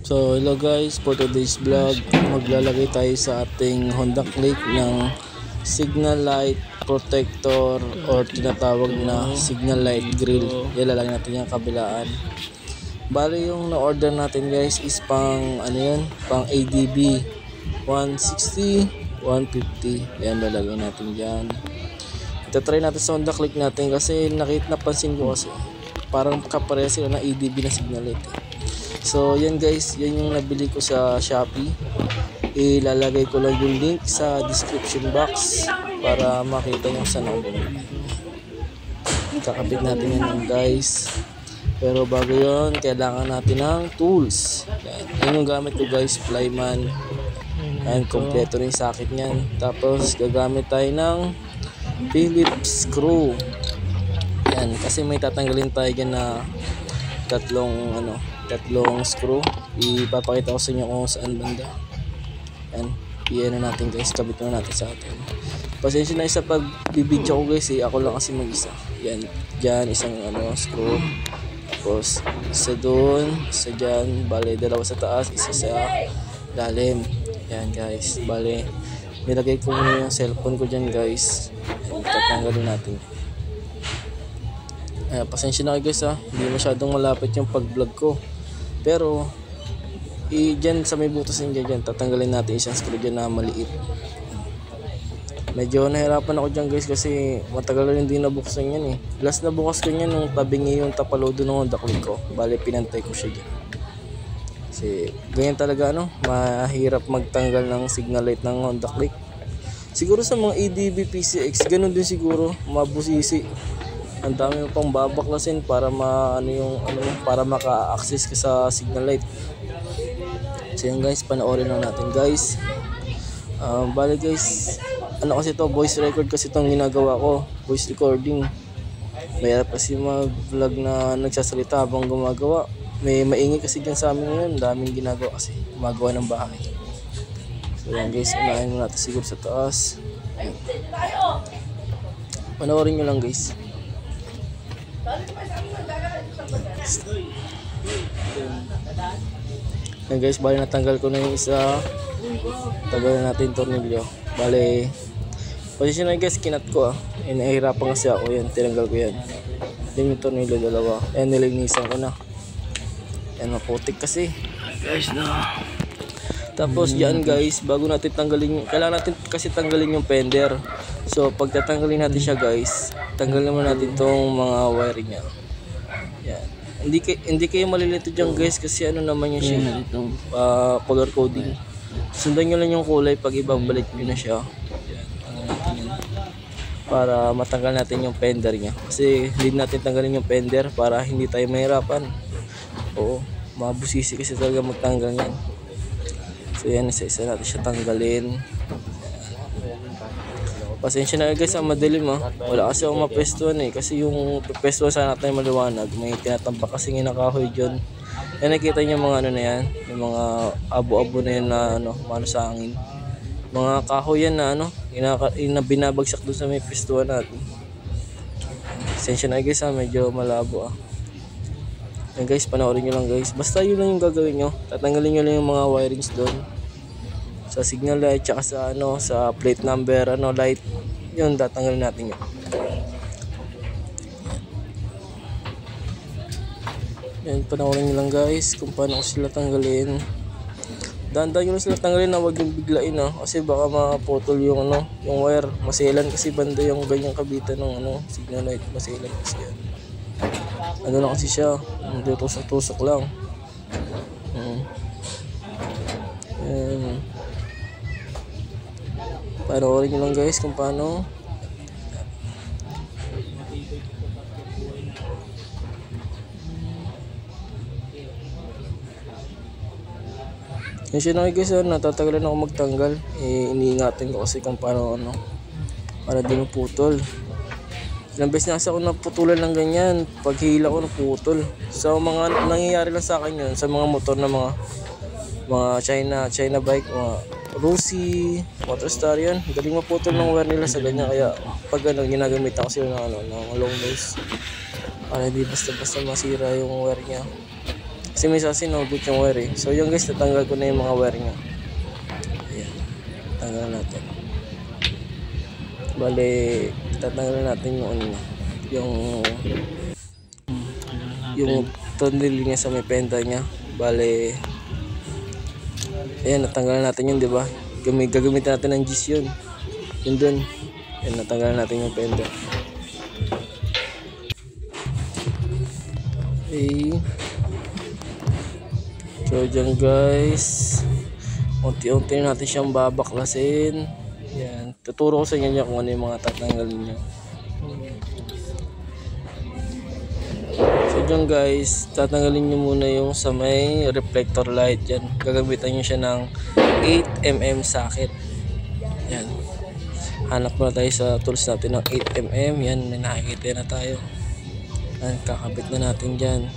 So hello guys, for today's vlog maglalagay tayo sa ating Honda Click ng signal light protector or tinatawag na signal light grill. Ilalagay natin yung kabilaan. Bali yung na-order natin guys is pang pang ADB 160, 150. Yan, lalagay natin dyan. Itatry natin sa Honda Click natin kasi napansin ko kasi parang kapareha sila ng ADB na signal light. So yan guys, yan yung nabili ko sa Shopee. Ilalagay ko lang yung link sa description box para makita nyo saan ako bumili. Kakabit natin yan guys. Pero bago yun, kailangan natin ng tools. Yan yung gamit ko guys, Flyman. Yan, kompleto rin yung socket nyan. Tapos gagamit tayo ng Phillips screw. Yan, kasi may tatanggalin tayo dyan na tatlong screw. Ipapakita ko sa inyo kung saan banda. Yan, iyan na natin guys, kabit na natin sa atin. Pasensya na sa pagbibidyo ko guys ako lang kasi mag-isa. Yan, dyan isang screw. Tapos isa doon, isa dyan, bale dalawa sa taas, isa sa lalim. Yan guys, bale nilagay ko muna yung cellphone ko dyan guys. Yan, tatanggalin natin. Pasensya na kayo guys hindi masyadong malapit yung pag-vlog ko. Pero dyan sa may butas niya dyan, tatanggalin natin isang screw dyan na maliit. Medyo nahirapan ako dyan guys kasi matagal rin hindi nabuksan yan Last na bukas ko yan nung tabingi yung tapalodo ng Honda Click ko. Bale pinantay ko siya dyan. Kasi ganyan talaga mahirap magtanggal ng signal light ng Honda Click. Siguro sa mga ADB PCX ganun din siguro, mabusisi. Ang dami mo pang babaklasin para para maka-access ka sa signal light. So yan guys, panoorin lang natin guys. Bale guys, kasi to voice record kasi itong ginagawa ko, voice recording. Mayroon kasi mag-vlog na nagsasalita habang gumagawa. May maingay kasi dyan sa amin ngayon, daming ginagawa kasi gumagawa ng bahay. So yan guys, unahin mo natin siguro sa taas. Panoorin nyo lang guys. Yan guys, bali natanggal ko na yung isa. Tanggalin natin tornilyo. Bali posisyon na guys, kinat ko nahihirapan kasi ako. Yan, tinanggal ko yan. Then yung tornilyo dalawa. Yan, nilinisan ko na. Yan, maputik kasi guys Tapos yan guys, bago natin tanggalin, kailangan natin kasi tanggalin yung fender. So pag tatanggalin natin siya guys, tanggalin naman natin tong mga wiring niya. Yan. Hindi kayo malilito dyan guys kasi naman yung siya color coding. Sundan nyo lang yung kulay pag ibabalik nyo na siya. Yan, natin yun. Para matanggal natin yung fender niya. Kasi hindi natin tanggalin yung fender para hindi tayo mahirapan. Oo, mabusisi kasi talaga magtanggal yan. So yan, isa-isa natin siya tanggalin. Pasensya na guys, madilim wala kasi akong mapwestuhan kasi yung pwestuhan sana natin maliwanag. May tinatampak kasi nakahoy dyan. Yan, nakita nyo mga na yan, yung mga abo-abo na yan na sa hangin. Mga kahoy yan na binabagsak doon sa may pwestuhan natin. Pasensya na guys medyo malabo Yan guys, panoorin nyo lang guys. Basta yun lang yung gagawin nyo. Tatanggalin nyo lang yung mga wirings doon sa signal light tsaka sa sa plate number light. Yun, tatanggalin natin yun. Yan, panoorin nyo lang guys kung paano ko sila tanggalin. Dahan-dahan nyo lang sila tanggalin huwag yung biglain kasi baka maputol yung yung wire. Maselan kasi banda yung ganyang kabitan ng signal light. Maselan kasi yan. Lang kasi siya, hindi tusok-tusok lang. Panoorin nyo lang guys kung paano. Yan siya guys natatagalan ako magtanggal. Iniingatan ko kasi kung paano para di maputol. Ilang beses na kasi ako naputulan ng ganyan. Paghila ko naputol. So mga nangyayari lang sa akin yun sa mga motor na mga China bike, mga Rusi, Motorstar yan. Galing maputol ng wire nila sa ganyan. Kaya pag ginagamit ako sila ng long nose para hindi basta-basta masira yung wire niya. Kasi may sasinugot yung wire eh. So yung guys, tatanggal ko na yung mga wire nya. Ayan, tatanggal natin. Bale, tatanggal natin yung ano, yung tunnel niya sa may penta niya. Bale, ayan, natanggal natin yun, di ba? Gagamitin natin ng gis yun. Yun dun. Ayan, natanggal natin yung penta. Okay. So dyan guys, unti-unti natin siyang babaklasin. Yan, tuturo ko sa inyo kung ano yung mga tatanggalin nyo. So dyan guys, tatanggalin nyo muna yung sa may reflector light. Yan, gagamitan nyo siya ng 8mm socket. Yan, hanap muna tayo sa tools natin ng 8mm. Yan, may nakikita na tayo. Yan, kakabit na natin dyan.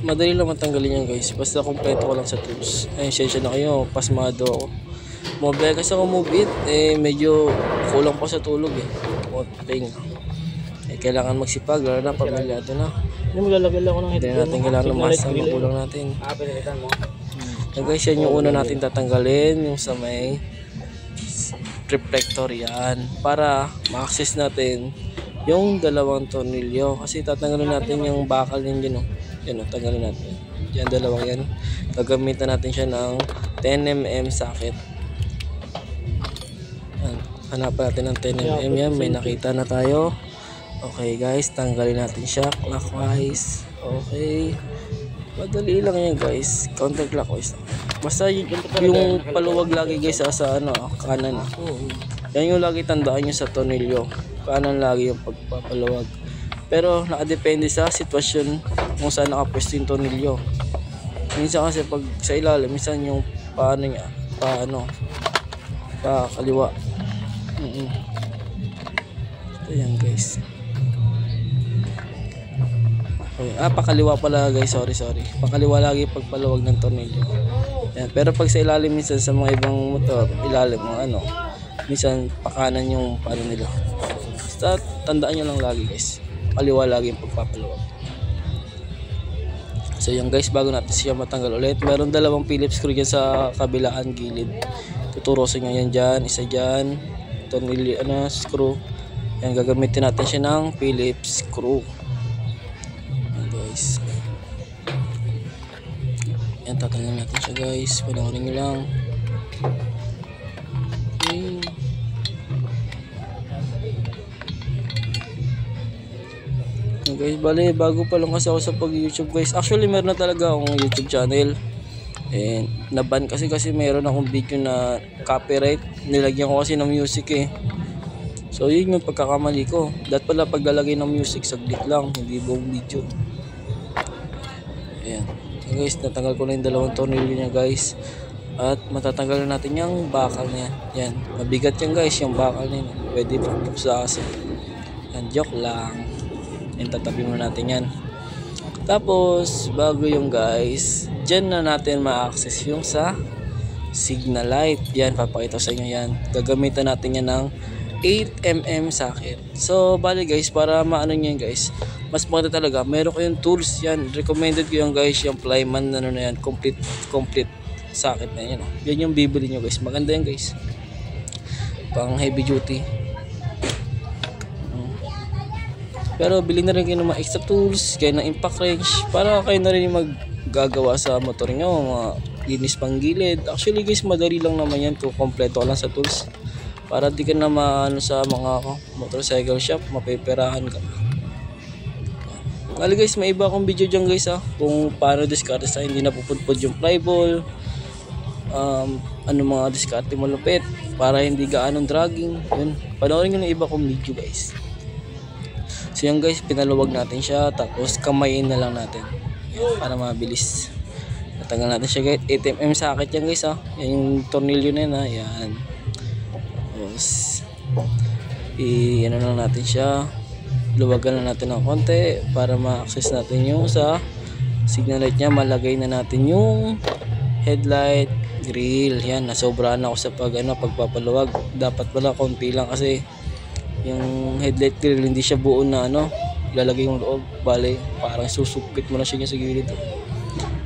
Madali lang matanggalin yan guys, basta kompleto ko lang sa tools. Ay, sensya na kayo, pasmado ako. Mobile kasi ako move it, medyo kulang pa sa tulog eh. Konting. Kailangan magsipag, lalo na pamilyado na. Hindi mo lalagyan lang ako ng headphone. Hindi natin kailangan lumasa, makulang natin. Guys, yan yung una natin tatanggalin, yung sa may reflector yan. Para ma-access natin yung dalawang tornilyo. Kasi tatanggalin natin yung bakal din dyan. Yan o, tanggalin natin. Yan, dalawang yan. Gagamitan natin siya ng 10mm socket. Yan. Hanapan natin ng 10mm yan. May nakita na tayo. Okay guys, tanggalin natin siya clockwise. Okay. Madali lang yan guys. Counterclockwise. Basta yung paluwag lagi guys sa ano, kanan. Yan yung lagi tandaan nyo sa tornilyo. Kanan lagi yung pagpapaluwag. Pero nakadepende sa sitwasyon kung saan nakapwesto yung tornilyo. Minsan kasi pag sa ilalim, minsan yung paano niya, pa kaliwa. Ito yan guys. Okay. Pakaliwa pala guys, sorry. Pakaliwa lagi pagpaluwag ng tornilyo. Yan. Pero pag sa ilalim minsan sa mga ibang motor, ilalim mga minsan pakanan yung paano nila. Basta tandaan nyo lang lagi guys. Kaliwa lagi yung pagpapaluwag. So yung guys, bago natin siya matanggal ulit, meron dalawang Phillips screw dyan sa kabilaan gilid. Tuturo sa inyo yan dyan, isa dyan, tornilyo, screw. Yan, gagamitin natin siya ng Phillips screw. Yan guys. Yan, tatanggal natin siya guys. Panoorin nyo lang. Okay. Guys, bale, bago pa lang kasi ako sa pag-YouTube guys. Actually, meron na talaga akong YouTube channel. And naban kasi meron akong video na copyright. Nilagyan ko kasi ng music eh. So, yun yung pagkakamali ko. Dapat pala paglalagay ng music, saglit lang. Hindi buong video. Ayan. So guys, natanggal ko na yung dalawang tornilyo niya guys. At matatanggal na natin yung bakal niya. Yan. Mabigat yan guys, yung bakal niya. Pwede sa kasi. Yan, joke lang. Tatabi muna natin yan. Tapos bago yung guys, dyan na natin ma-access yung sa signal light. Yan, papakita sa inyo yan. Gagamitan natin yan ng 8mm socket. So bali guys, para maano nyo yan guys, mas maganda talaga meron kayong tools. Yan, recommended ko yung guys, yung Plyman na yan, complete socket na yan. Yan yung bibili nyo guys, maganda yan guys, pang heavy duty. Pero bili na rin kayo ng mga extra tools, kayo ng impact wrench, para kayo na rin yung maggagawa sa motor nyo, mga linis pang gilid. Actually guys, madali lang naman yan kung kompleto lang sa tools, para di ka na maano sa mga motorcycle shop, mapeperahan ka. Kali guys, may iba akong video dyan guys kung paano diskarte sa hindi napupudpud yung flyball, ano mga diskarte malupit para hindi gaanong dragging. Yun, panoorin nyo ng iba kong video guys. So yan guys, pinaluwag natin siya, tapos kamayin na lang natin para mabilis. Natanggal natin siya guys, 8mm socket yan guys yan yung tornilyo na yun yan. Tapos ano lang natin siya, luwagan na natin ng konti para ma-access natin yung sa signal light niya. Malagay na natin yung headlight grill. Yan, nasobrahan ako sa pagpapaluwag. Dapat pala konti lang kasi Yung headlight grill hindi siya buo na ano, ilalagay yung loob, bale parang susupit mo na siya sa gilid.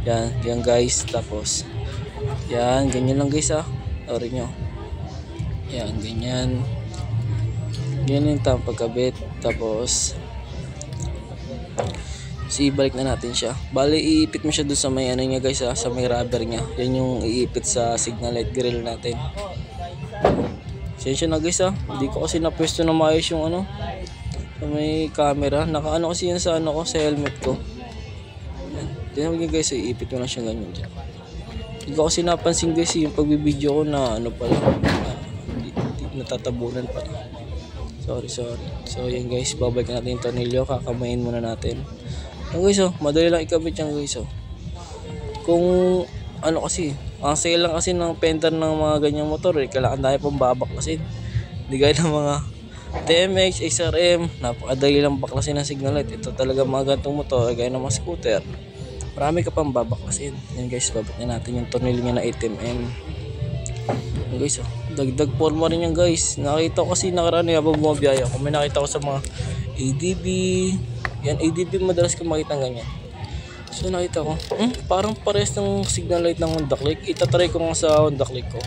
Yan guys, tapos yan, ganyan lang guys Sorry nyo. Yan, ganyan yung pagkabit. Tapos ibalik na natin siya. Bale iipit mo siya doon sa may ano niya guys sa may rubber niya. Yan yung iipit sa signal light grill natin. Sensya na guys hindi ko kasi napwesto na maayos yung ano sa may camera. Nakaano kasi yan sa ano ko, sa helmet ko. Yan. Tingnan mo guys, iipit mo lang siya ganyan dyan. Hindi ko kasi napansin guys yung pagbibideo ko na ano pala, hindi natatabunan pala. Sorry. So yan guys, babalik natin yung tornilyo, kakamayin muna natin. Yan guys madali lang ikabit yan guys Kung ano kasi, ang sale lang kasi ng fender ng mga ganyang motor kailangan tayo pang babaklasin. Hindi gaya ng mga TMX, XRM, napakadali lang baklasin ng signal light. Ito talaga mga gantong motor, gaya ng mga scooter, marami ka pang babaklasin. Yan guys, babit na natin yung tornilyo niya na 8mm. Yan guys dagdag forma rin yan guys. Nakita ko kasi nakaraan habang bumabiyaya ko, may nakita ko sa mga ADB. Yan, ADB madalas ko makita ganyan. So nakita ko, parang pares ng signal light ng Honda Click. Itatry ko nga sa Honda Click ko.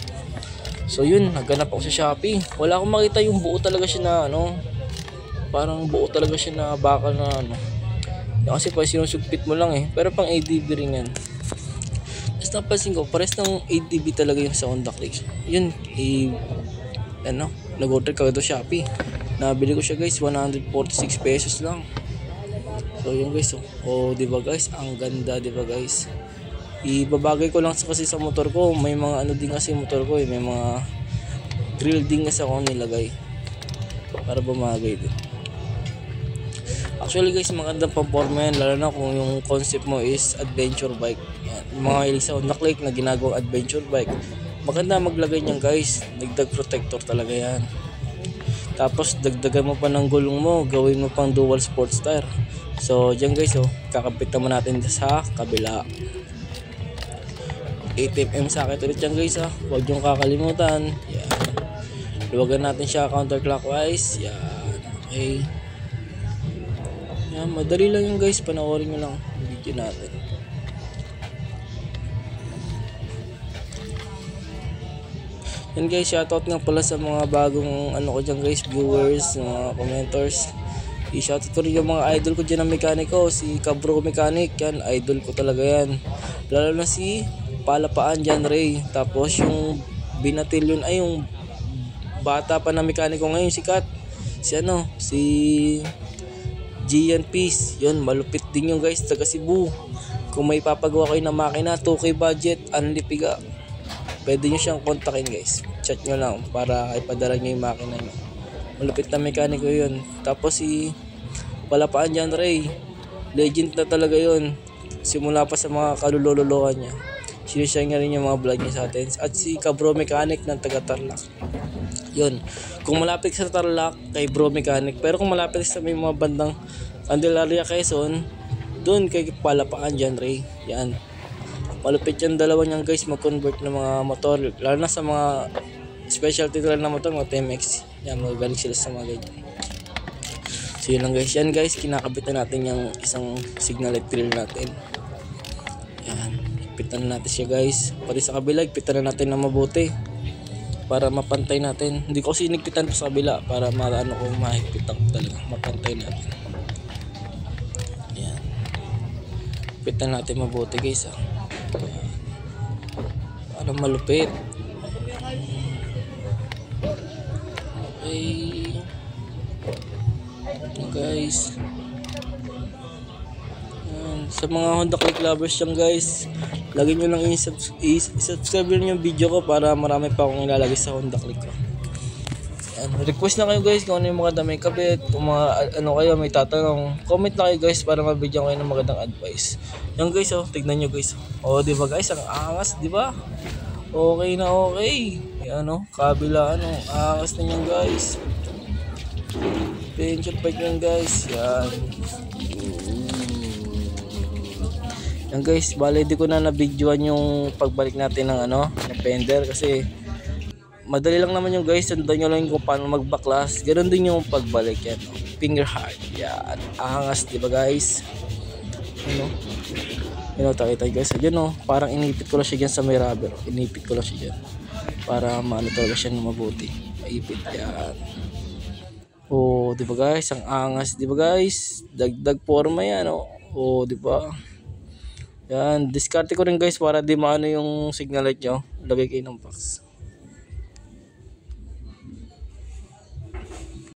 So yun, naghanap ako sa Shopee. Wala akong makita yung buo talaga siya na ano, parang buo talaga siya na bakal na ano. Yan kasi pa sinusugpit mo lang pero pang ADB rin yan. Tapos napansin ko, pares ng ADB talaga yung sa Honda Click. Yun, ano, nag-order ka ito Shopee. Nabili ko siya guys, 146 pesos lang. So yun guys, diba guys, ang ganda diba guys. Ibabagay ko lang kasi sa motor ko, may mga ano din kasi motor ko may mga grill din kasi ako nilagay para bumagay din. Actually guys, magandang pamporma yan, lalo na kung yung concept mo is adventure bike. Yan, yung mga hilig sa Honda Click na ginagawang adventure bike, maganda maglagay niyan guys, dagdag protector talaga yan. Tapos dagdagan mo pa ng gulong mo, gawin mo pang dual sports tire. So dyan guys kakapit naman natin sa kabila. 8mm socket ulit yan guys huwag yung kakalimutan. Yan, luwagan natin siya counterclockwise. Yan, okay. Yan, madali lang yung guys, panoorin nyo lang yung video natin. Yan guys, shoutout nga pala sa mga bagong ano ko dyan guys, viewers, mga commenters. I-shoutout ko rin yung mga idol ko dyan ng mekaniko, si Cabro Mechanic. Yan, idol ko talaga yan. Lalo na si Palapaan John Ray. Tapos yung binatilyon ay yung bata pa na mekaniko ngayon, sikat. Si Gian Peace. Yun, malupit din yung guys, taga Cebu. Kung may papagawa kayo ng makina, 2K budget, anlipiga, pwede nyo siyang kontakin guys. Chat nyo lang para ipadala nyo yung makina nyo. Malupit na mekaniko yun. Tapos si Palapaan John Ray, legend na talaga yun. Simula pa sa mga kalulolokan niya. Sinishare nga rin yung mga vlog niya sa atin. At si Cabro Mechanic ng taga Tarlac. Yun. Kung malapit sa Tarlac, kay Bro Mechanic. Pero kung malapit sa may mga bandang Candelaria, Quezon, doon kay Palapaan John Ray. Yan. Malupit yung dalawa niyang guys mag-convert ng mga motor. Lalo na sa mga specialty talaga na motor, mga TMX. Yan, magagaling sila sa mga ganyan. So yun lang guys. Yan guys, kinakabit na natin yung isang signal light grill natin. Yan. Ipitan na natin siya guys. Pati sa kabila, ipitan na natin na mabuti. Para mapantay natin. Hindi ko kasi nigpitan sa kabila para maano ko mahigpitan ko talaga. Mapantay natin. Yan. Ipitan natin mabuti guys para malupit. Okay. Guys. Yan. Sa mga Honda Click lovers yan guys, lagi nyo lang i-subscribe nyo yung video ko para marami pa akong ilalagay sa Honda Click ko. Yan. Request na kayo guys kung ano yung mga damay kabit, kung mga ano kayo may tatanong, comment na kayo guys para mabigyan kayo ng magandang advice. Yan guys tignan nyo guys. Diba guys, ang angas, diba? Okay na okay. Yan kabila angas na yan guys. Adventure bike yan guys. Yan guys, bale di ko na nabidyoan yung pagbalik natin ng ng fender kasi madali lang naman yung guys, sundan nyo lang kung paano magbaklas. Ganun din yung pagbalik yan. Oh. Finger hard. Yan. Angas, di ba guys? Ano? Yun o, takita guys. Yun o, parang inipit ko lang siya dyan sa may rubber. Inipit ko lang siya dyan. Para maano talaga siya na mabuti. Maipit. Yan. Oh, di ba guys? Ang angas, di ba guys? Dagdag forma yan o. Oh, di ba? Yan. Diskarte ko rin guys para di maano yung signal light nyo. Lagay kayo ng box.